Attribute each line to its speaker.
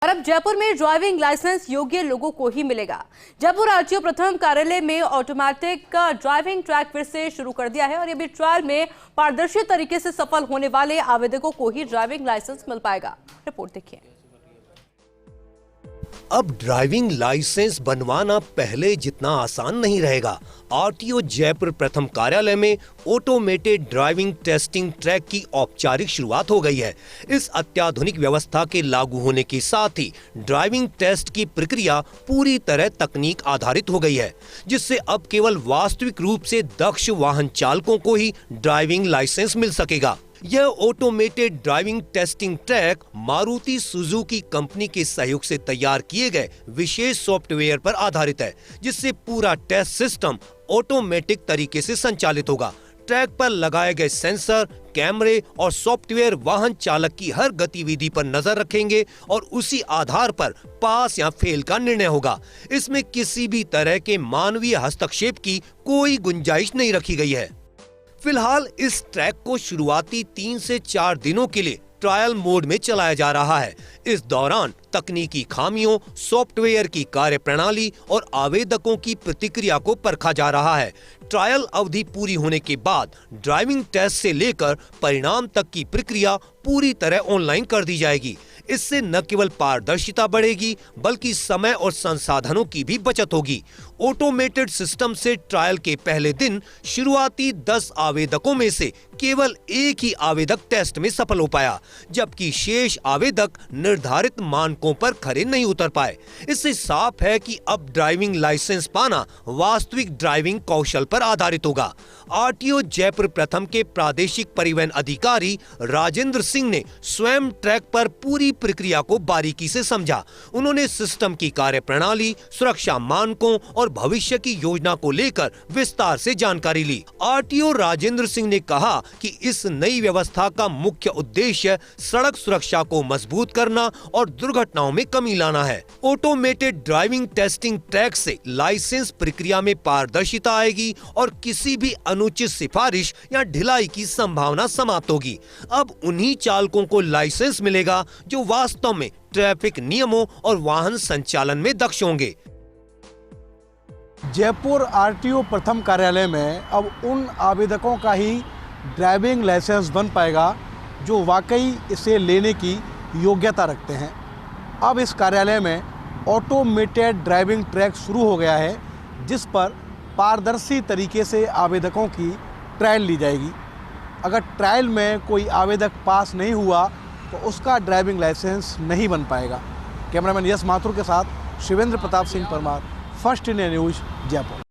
Speaker 1: और अब जयपुर में ड्राइविंग लाइसेंस योग्य लोगों को ही मिलेगा। जयपुर आरटीओ प्रथम कार्यालय में ऑटोमेटिक ड्राइविंग ट्रैक फिर से शुरू कर दिया है और ये भी ट्रायल में पारदर्शी तरीके से सफल होने वाले आवेदकों को ही ड्राइविंग लाइसेंस मिल पाएगा। रिपोर्ट देखिए।
Speaker 2: अब ड्राइविंग लाइसेंस बनवाना पहले जितना आसान नहीं रहेगा। आरटीओ जयपुर प्रथम कार्यालय में ऑटोमेटेड ड्राइविंग टेस्टिंग ट्रैक की औपचारिक शुरुआत हो गई है। इस अत्याधुनिक व्यवस्था के लागू होने के साथ ही ड्राइविंग टेस्ट की प्रक्रिया पूरी तरह तकनीक आधारित हो गई है, जिससे अब केवल वास्तविक रूप से दक्ष वाहन चालकों को ही ड्राइविंग लाइसेंस मिल सकेगा। यह automated driving testing track Maruti Suzuki company के सहयोग से तैयार किए गए विशेष सॉफ्टवेयर पर आधारित है, जिससे पूरा टेस्ट सिस्टम ऑटोमेटिक तरीके से संचालित होगा। ट्रैक पर लगाए गए सेंसर, कैमरे और सॉफ्टवेयर वाहन चालक की हर गतिविधि पर नजर रखेंगे और उसी आधार पर पास या फेल का निर्णय होगा। इसमें किसी भी तरह के मानवीय हस्तक्षेप की कोई गुंजाइश नहीं रखी गई है। फिलहाल इस ट्रैक को शुरुआती 3 से 4 दिनों के लिए ट्रायल मोड में चलाया जा रहा है। इस दौरान तकनीकी खामियों, सॉफ्टवेयर की कार्यप्रणाली और आवेदकों की प्रतिक्रिया को परखा जा रहा है। ट्रायल अवधि पूरी होने के बाद ड्राइविंग टेस्ट से लेकर परिणाम तक की प्रक्रिया पूरी तरह ऑनलाइन कर दी जाएगी। इससे न केवल पारदर्शिता बढ़ेगी, बल्कि समय और संसाधनों की भी बचत होगी। ऑटोमेटेड सिस्टम से ट्रायल के पहले दिन शुरुआती 10 आवेदकों में से केवल एक ही आवेदक टेस्ट में सफल हो पाया, जबकि शेष आवेदक निर्धारित मानकों पर खरे नहीं उतर पाए। इससे साफ है कि अब ड्राइविंग लाइसेंस पाना वास्तविक ड्राइविंग कौशल पर आधारित होगा। आरटीओ जयपुर प्रथम के प्रादेशिक परिवहन अधिकारी राजेंद्र सिंह ने स्वयं ट्रैक पर पूरी प्रक्रिया को बारीकी से समझा। उन्होंने सिस्टम की कार्यप्रणाली, सुरक्षा मानकों और भविष्य की योजना को लेकर विस्तार से जानकारी ली। आरटीओ राजेंद्र सिंह ने कहा कि इस नई व्यवस्था का मुख्य उद्देश्य सड़क सुरक्षा को मजबूत करना और दुर्घटनाओं में कमी लाना है। ऑटोमेटेड ड्राइविंग टेस्टिंग ट्रैक से लाइसेंस प्रक्रिया में पारदर्शिता आएगी और किसी भी अनुचित सिफारिश या ढिलाई की संभावना समाप्त होगी। अब उन्हीं चालकों को लाइसेंस मिलेगा जो वास्तव में ट्रैफिक नियमों और वाहन संचालन में दक्ष होंगे।
Speaker 3: जयपुर आरटीओ प्रथम कार्यालय में अब उन आवेदकों का ही ड्राइविंग लाइसेंस बन पाएगा जो वाकई इसे लेने की योग्यता रखते हैं। अब इस कार्यालय में ऑटोमेटेड ड्राइविंग ट्रैक शुरू हो गया है, जिस पर पारदर्शी तरीके से आवेदकों की ट्रायल ली जाएगी। अगर ट्रायल में कोई आवेदक पास नहीं हुआ तो उसका ड्राइविंग लाइसेंस नहीं बन पाएगा। कैमरामैन यश माथुर के साथ Shivendra Pratap Singh Parmar, first India news, Jaipur.